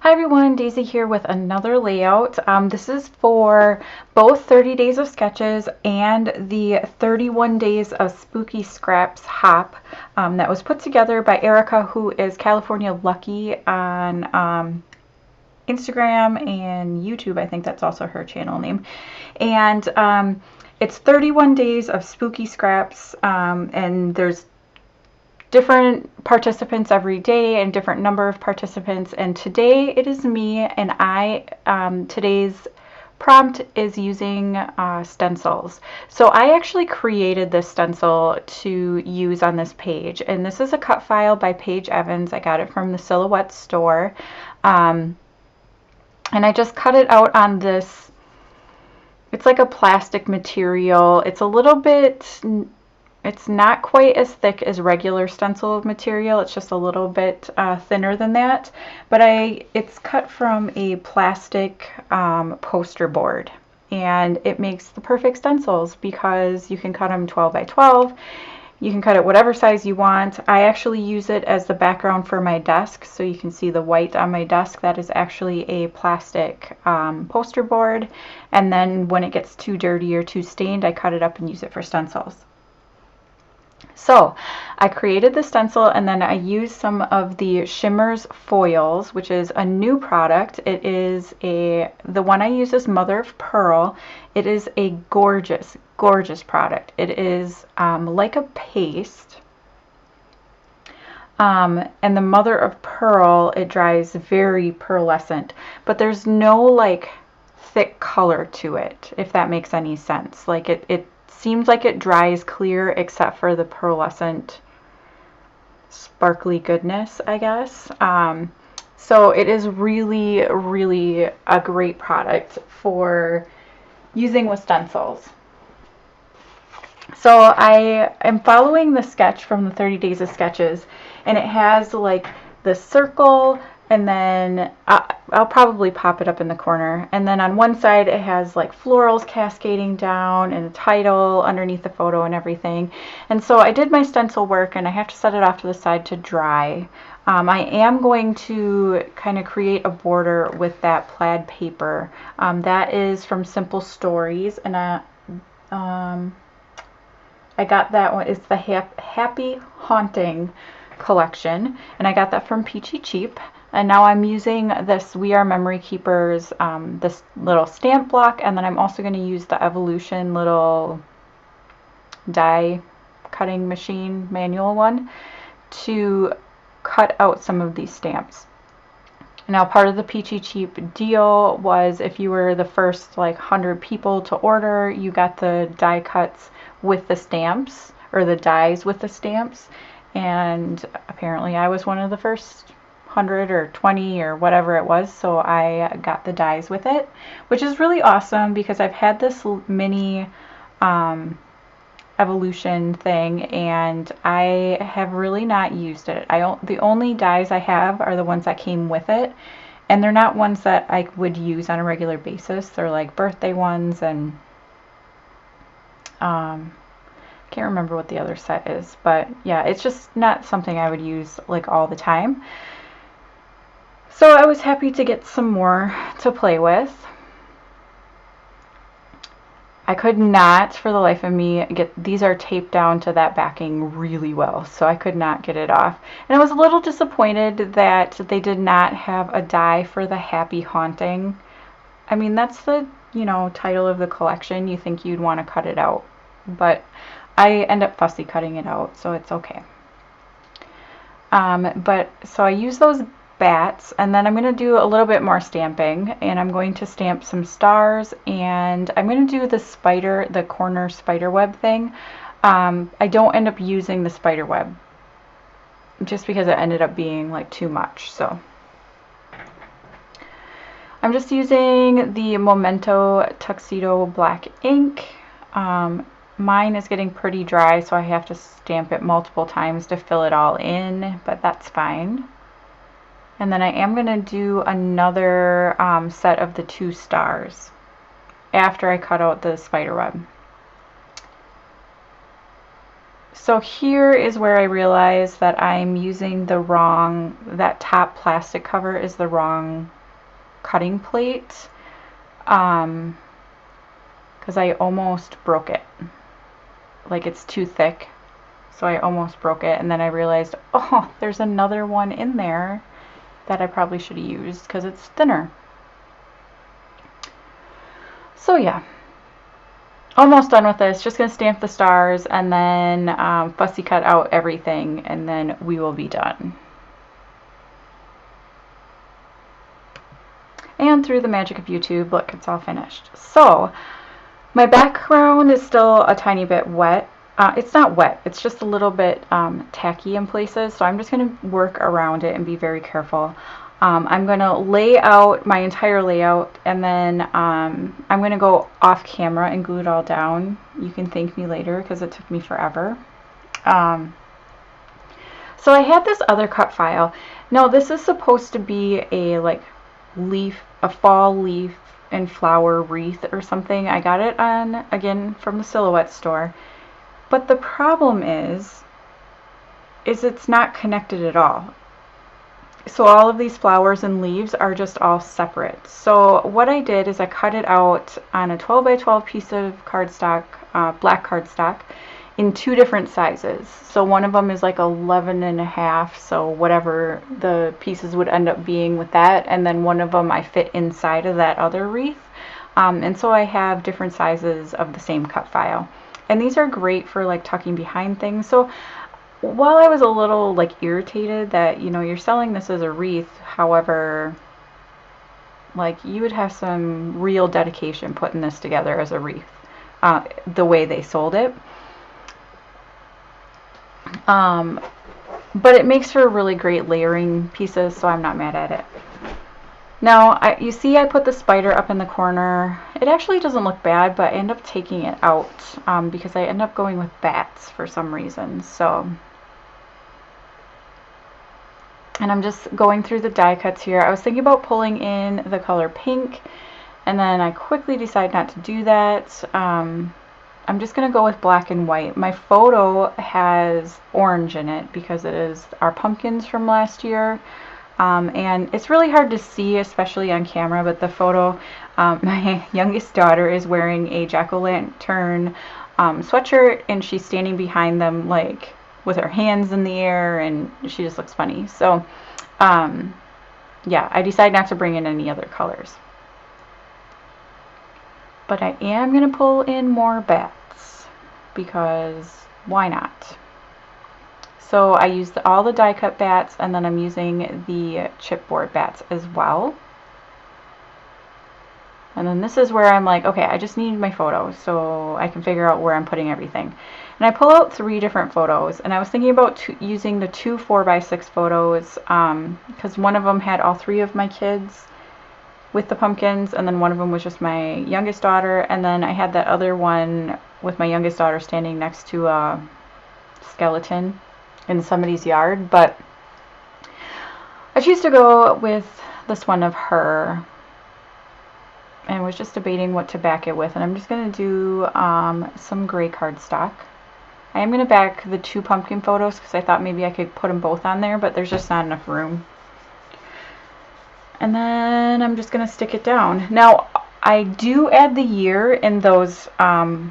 Hi everyone, Daisy here with another layout. This is for both 30 Days of Sketches and the 31 Days of Spooky Scraps Hop that was put together by Erika, who is California Lucky on Instagram and YouTube. I think that's also her channel name. And it's 31 days of spooky scraps, and there's different participants every day and different number of participants, and today it is me, and today's prompt is using stencils. So I actually created this stencil to use on this page, and this is a cut file by Paige Evans. I got it from the Silhouette store, and I just cut it out on this, it's like a plastic material. It's a little bit, it's not quite as thick as regular stencil material. It's just a little bit thinner than that. But it's cut from a plastic poster board. And it makes the perfect stencils because you can cut them 12 by 12. You can cut it whatever size you want. I actually use it as the background for my desk. So you can see the white on my desk. That is actually a plastic poster board. And then when it gets too dirty or too stained, I cut it up and use it for stencils. So I created the stencil, and then I used some of the Shimmers foils, which is a new product. It is the one I use is Mother of Pearl. It is a gorgeous, gorgeous product. It is like a paste. And the Mother of Pearl, it dries very pearlescent, but there's no like thick color to it, if that makes any sense. Like it seems like it dries clear except for the pearlescent sparkly goodness, I guess. So it is really, really a great product for using with stencils. So I am following the sketch from the 30 Days of Sketches, and it has like the circle, and then I'll probably pop it up in the corner. And then on one side it has like florals cascading down and a title underneath the photo and everything. And so I did my stencil work, and I have to set it off to the side to dry. I am going to kind of create a border with that plaid paper. That is from Simple Stories, and I got that one. It's the Happy Haunting collection, and I got that from Peachy Cheap. And now I'm using this We Are Memory Keepers, this little stamp block, and then I'm also going to use the Evolution little die cutting machine manual one to cut out some of these stamps. Now, part of the Peachy Cheap deal was if you were the first like 100 people to order, you got the die cuts with the stamps, or the dies with the stamps, and apparently I was one of the first 100 or 20 or whatever it was, so I got the dies with it, which is really awesome because I've had this mini Evolution thing, and I have really not used it. The only dies I have are the ones that came with it, and they're not ones that I would use on a regular basis. They're like birthday ones, and can't remember what the other set is, but yeah, it's just not something I would use like all the time. So I was happy to get some more to play with. I could not, for the life of me, these are taped down to that backing really well, so I could not get it off. And I was a little disappointed that they did not have a die for the Happy Haunting. I mean, that's the, title of the collection. You think you'd want to cut it out, but I end up fussy cutting it out, so it's okay. So I use those bats, and then I'm going to do a little bit more stamping, and I'm going to stamp some stars, and I'm going to do the corner spider web thing. I don't end up using the spider web just because it ended up being like too much, so I'm just using the Memento Tuxedo black ink. Mine is getting pretty dry, so I have to stamp it multiple times to fill it all in, but that's fine. And then I am going to do another set of the 2 stars after I cut out the spider web. So here is where I realized that I'm using the wrong, that top plastic cover is the wrong cutting plate, because I almost broke it. Like, it's too thick, so I almost broke it, and then I realized, oh, there's another one in there that I probably should have used because it's thinner. So yeah, almost done with this. Just gonna stamp the stars and then fussy cut out everything, and then we will be done. And through the magic of YouTube, look, it's all finished. So my background is still a tiny bit wet. It's not wet, it's just a little bit tacky in places, so I'm just going to work around it and be very careful. I'm going to lay out my entire layout, and then I'm going to go off camera and glue it all down. You can thank me later because it took me forever. So I had this other cut file. Now this is supposed to be a like leaf, a fall leaf and flower wreath or something. I got it on, again, from the Silhouette store. But the problem is it's not connected at all. So all of these flowers and leaves are just all separate. So what I did is I cut it out on a 12 by 12 piece of cardstock, black cardstock, in two different sizes. So one of them is like 11.5, so whatever the pieces would end up being with that, and then one of them I fit inside of that other wreath. And so I have different sizes of the same cut file. And these are great for like tucking behind things. So while I was a little like irritated that, you know, you're selling this as a wreath, however, like you would have some real dedication putting this together as a wreath, the way they sold it. But it makes for really great layering pieces, so I'm not mad at it. Now, you see I put the spider up in the corner. It actually doesn't look bad, but I end up taking it out because I end up going with bats for some reason. So, and I'm just going through the die cuts here. I was thinking about pulling in the color pink, and then I quickly decided not to do that. I'm just going to go with black and white. My photo has orange in it because it is our pumpkins from last year. And it's really hard to see, especially on camera, but the photo, my youngest daughter is wearing a jack-o'-lantern sweatshirt, and she's standing behind them like with her hands in the air, and she just looks funny. So yeah, I decided not to bring in any other colors. But I am going to pull in more bats because why not? So I used all the die cut bats, and then I'm using the chipboard bats as well. And then this is where I'm like, okay, I just need my photos so I can figure out where I'm putting everything. And I pull out 3 different photos, and I was thinking about using the 2 4x6 photos because one of them had all 3 of my kids with the pumpkins, and then one of them was just my youngest daughter, and then I had that other one with my youngest daughter standing next to a skeleton in somebody's yard. But I choose to go with this one of her, and was just debating what to back it with. And I'm just going to do some gray cardstock. I am going to back the 2 pumpkin photos because I thought maybe I could put them both on there, but there's just not enough room. And then I'm just going to stick it down. Now, I do add the year in those, I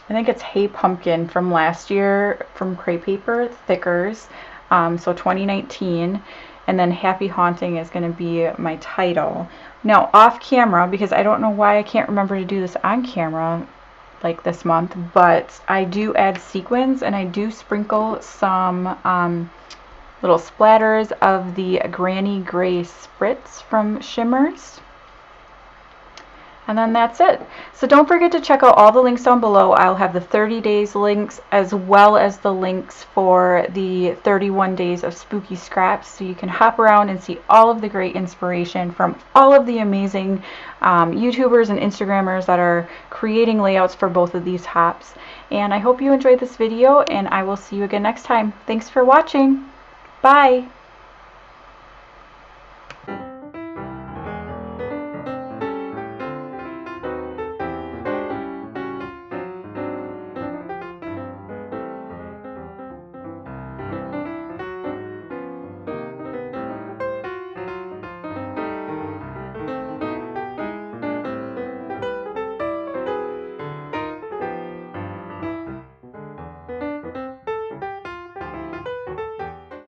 think it's Hey Pumpkin from last year from Crepe Paper Thickers, so 2019. And then Happy Haunting is going to be my title. Now, off camera, because I don't know why I can't remember to do this on camera like this month, but I do add sequins, and I do sprinkle some little splatters of the Granny Gray Spritz from Shimmers. And then that's it. So don't forget to check out all the links down below. I'll have the 30 days links as well as the links for the 31 days of spooky scraps, so you can hop around and see all of the great inspiration from all of the amazing YouTubers and Instagrammers that are creating layouts for both of these hops. And I hope you enjoyed this video, and I will see you again next time. Thanks for watching. Bye.